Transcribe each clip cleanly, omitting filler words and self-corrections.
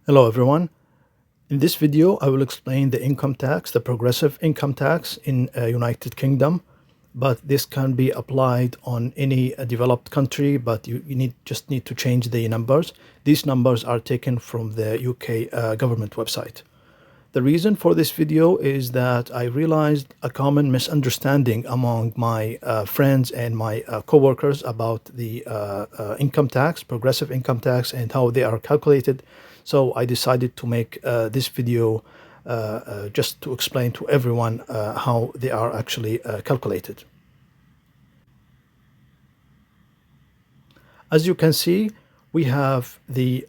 Hello everyone. In this video I will explain the income tax, the progressive income tax in United Kingdom, but this can be applied on any developed country, but you just need to change the numbers. These numbers are taken from the UK government website. The reason for this video is that I realized a common misunderstanding among my friends and my co-workers about the income tax, progressive income tax, and how they are calculated. So I decided to make this video just to explain to everyone how they are actually calculated. As you can see, we have the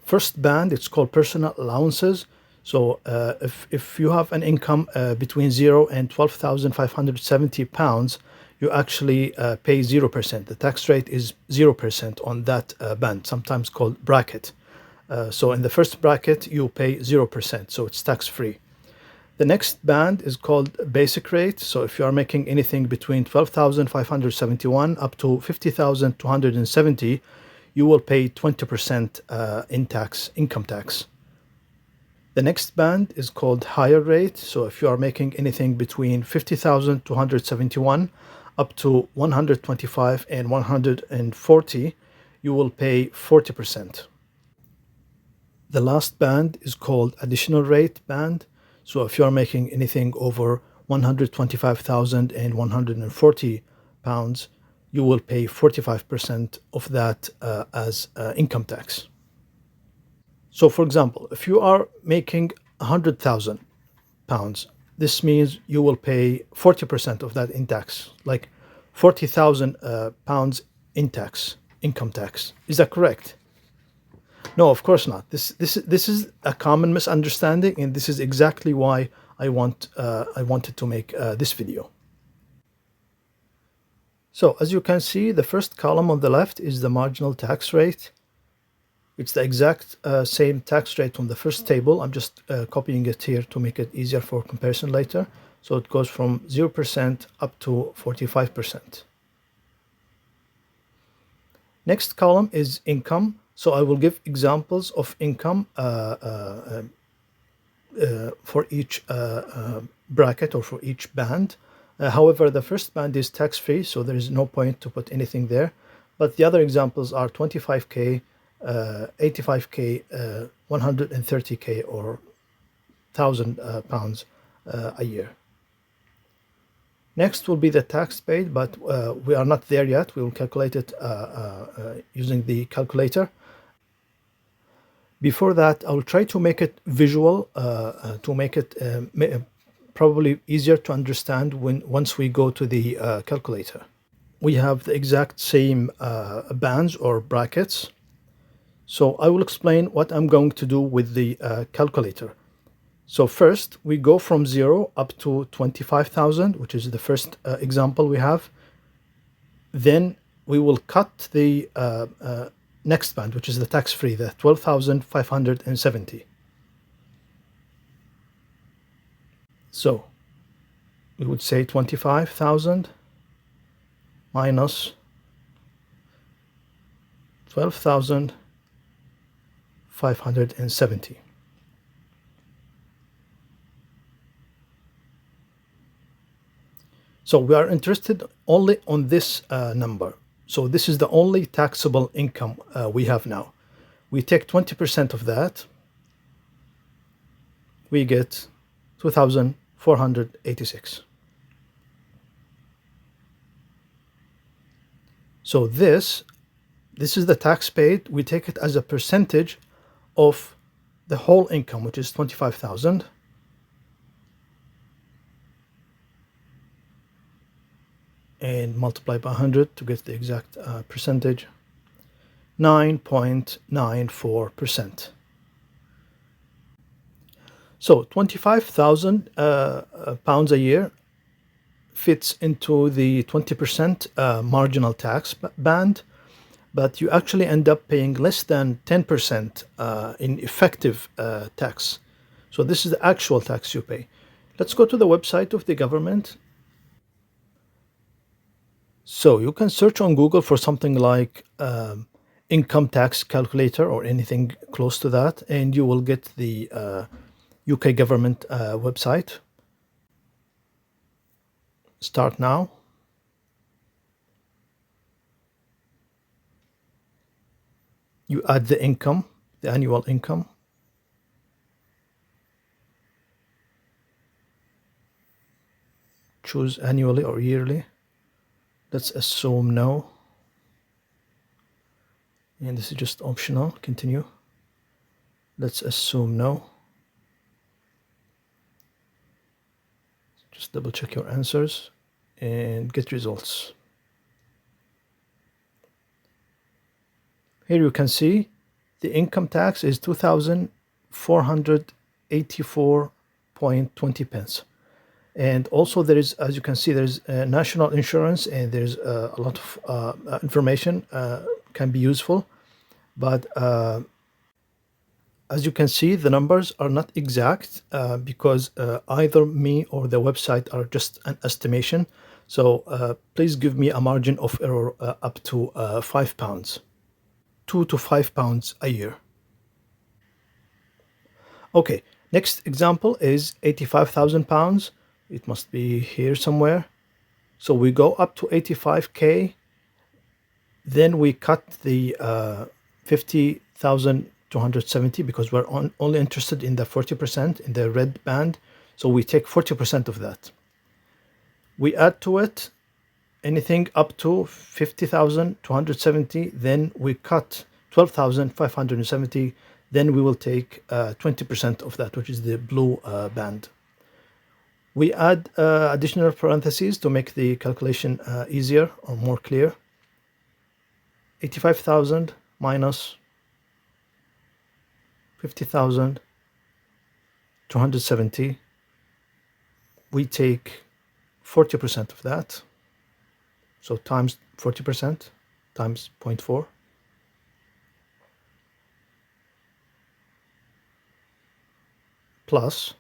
first band. It's called personal allowances. So if you have an income between 0 and £12,570, you actually pay 0%. The tax rate is 0% on that band, sometimes called bracket. So in the first bracket, you pay 0%, so it's tax-free. The next band is called basic rate. So if you are making anything between 12,571 up to 50,270, you will pay 20% income tax. The next band is called higher rate. So if you are making anything between 50,271 up to 125 and 140, you will pay 40%. The last band is called additional rate band. So if you are making anything over 125,000 and 140 pounds, you will pay 45% of that as income tax. So for example, if you are making 100,000 pounds, this means you will pay 40% of that in tax, like 40,000 pounds in tax, income tax. Is that correct? No, of course not. This is a common misunderstanding, and this is exactly why I wanted to make this video. So as you can see, the first column on the left is the marginal tax rate. It's the exact same tax rate on the first table. I'm just copying it here to make it easier for comparison later. So it goes from 0% up to 45%. Next column is income. So I will give examples of income for each bracket or for each band. However, the first band is tax-free, so there is no point to put anything there. But the other examples are 25k, 85k, 130k, or 1,000 pounds a year. Next will be the tax paid, but we are not there yet. We will calculate it using the calculator. Before that, I will try to make it visual to make it probably easier to understand once we go to the calculator. We have the exact same bands or brackets. So I will explain what I'm going to do with the calculator. So first, we go from 0 up to 25,000, which is the first example we have. Then we will cut the next band, which is the tax-free, the 12,570. So we would say 25,000 minus 12,570. So we are interested only on this number. So this is the only taxable income we have now. We take 20% of that. We get 2,486. So this is the tax paid. We take it as a percentage of the whole income, which is 25,000. And multiply by 100 to get the exact percentage, 9.94%. So 25,000 pounds a year fits into the 20% marginal tax band, but you actually end up paying less than 10% in effective tax. So this is the actual tax you pay. Let's go to the website of the government. So you can search on Google for something like income tax calculator or anything close to that, and you will get the UK government website. Start now. You add the income, the annual income. Choose annually or yearly. Let's assume no. And this is just optional. Continue. Let's assume no. Just double check your answers and get results. Here you can see the income tax is 2,484.20 pence. And also there is, as you can see, there's national insurance, and there's a lot of information can be useful. But as you can see, the numbers are not exact because either me or the website are just an estimation. So please give me a margin of error up to £5, 2 to 5 pounds a year. Okay, next example is £85,000. It must be here somewhere. So we go up to 85k. Then we cut the 50,270 because we're only interested in the 40% in the red band. So we take 40% of that. We add to it anything up to 50,270. Then we cut 12,570. Then we will take 20% of that, which is the blue band. We add additional parentheses to make the calculation easier or more clear. 85,000 minus 50,270. We take 40% of that. So times 40% times 0.4. Plus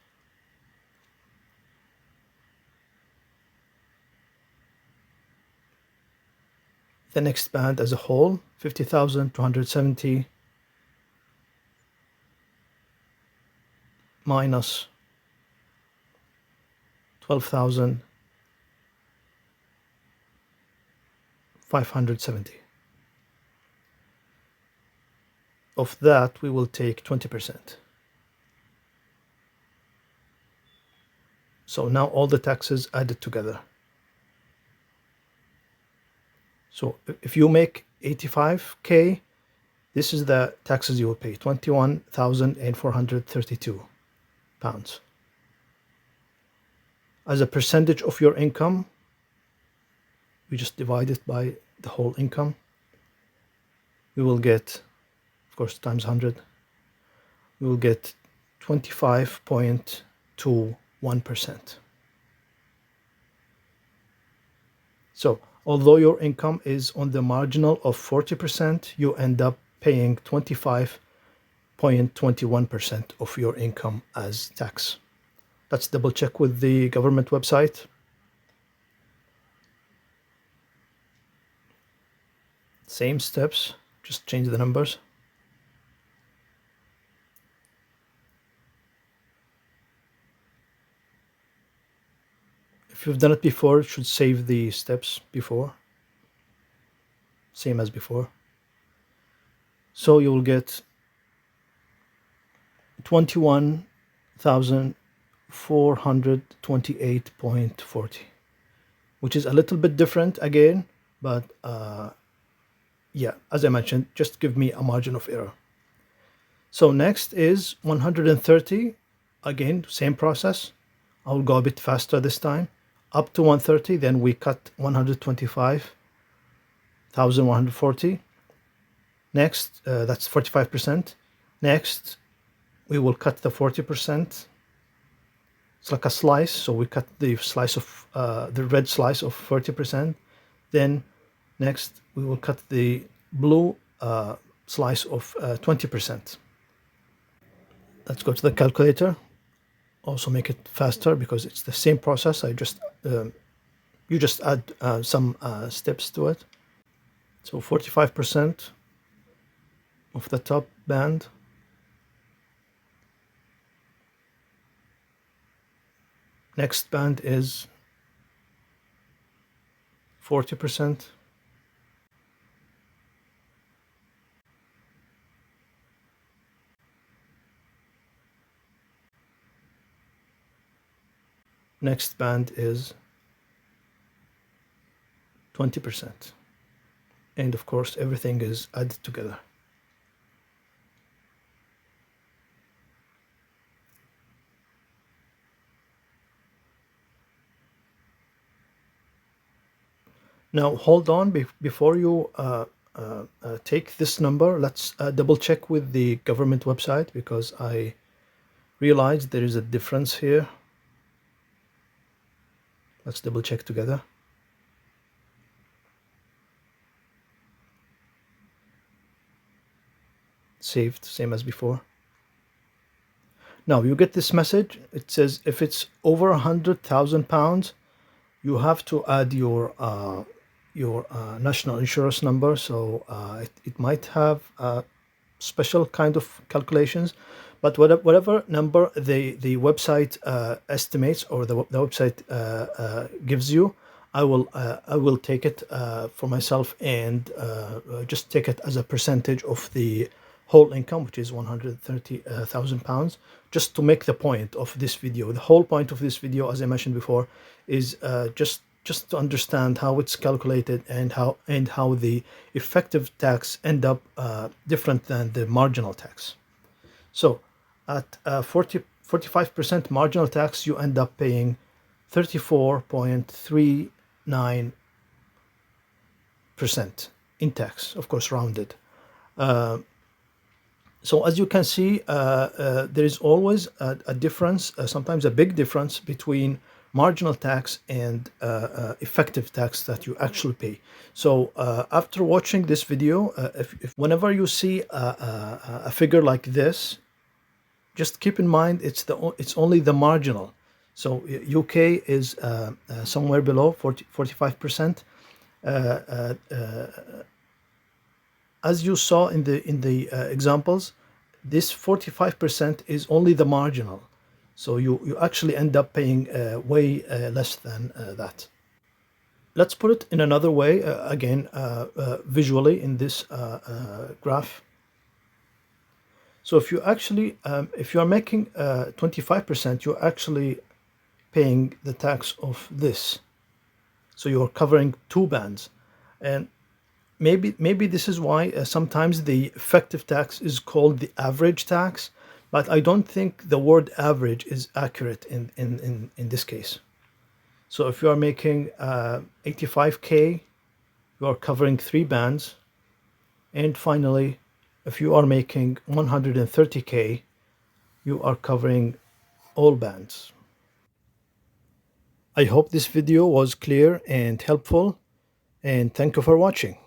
the next band as a whole, 50,270 minus 12,570. Of that, we will take 20%. So now all the taxes added together. So if you make 85k, this is the taxes you will pay, 21,432 pounds. As a percentage of your income, we just divide it by the whole income. We will get, of course, times 100. We will get 25.21%. So although your income is on the marginal of 40%, you end up paying 25.21% of your income as tax. Let's double check with the government website. Same steps, just change the numbers. If you've done it before, it should save the steps before. Same as before. So you will get 21,428.40, which is a little bit different again, but yeah, as I mentioned, just give me a margin of error. So next is 130. Again, same process. I'll go a bit faster this time. Up to 130, then we cut 125,140. Next, that's 45%. Next, we will cut the 40%. It's like a slice, so we cut the slice of the red slice of 40%. Then next, we will cut the blue slice of 20%. Let's go to the calculator. Also make it faster because it's the same process. I just you just add some steps to it. So 45% of the top band. Next band is 40%. Next band is 20%. And of course, everything is added together. Now, hold on, before you take this number, let's double check with the government website, because I realized there is a difference here. Let's double check together. Saved, same as before. Now you get this message. It says if it's over £100,000, you have to add your national insurance number. So it might have special kind of calculations, but whatever number the website estimates, or the website gives you, I will take it for myself, and just take it as a percentage of the whole income, which is £130,000, just to make the point of this video. The whole point of this video, as I mentioned before, is just to understand how it's calculated, and how the effective tax end up different than the marginal tax. So at 45% marginal tax, you end up paying 34.39% in tax, of course rounded. So as you can see, there is always a difference, sometimes a big difference, between marginal tax and effective tax that you actually pay. So after watching this video, if whenever you see a figure like this, just keep in mind it's only the marginal. So UK is somewhere below 45%. As you saw in the examples, this 45% is only the marginal. So you actually end up paying way less than that. Let's put it in another way, again, visually in this graph. So if you actually, if you are making 25%, you're actually paying the tax of this. So you're covering two bands. And maybe this is why sometimes the effective tax is called the average tax, but I don't think the word average is accurate in this case. So if you are making 85K, you are covering three bands. And finally, if you are making 130K, you are covering all bands. I hope this video was clear and helpful, and thank you for watching.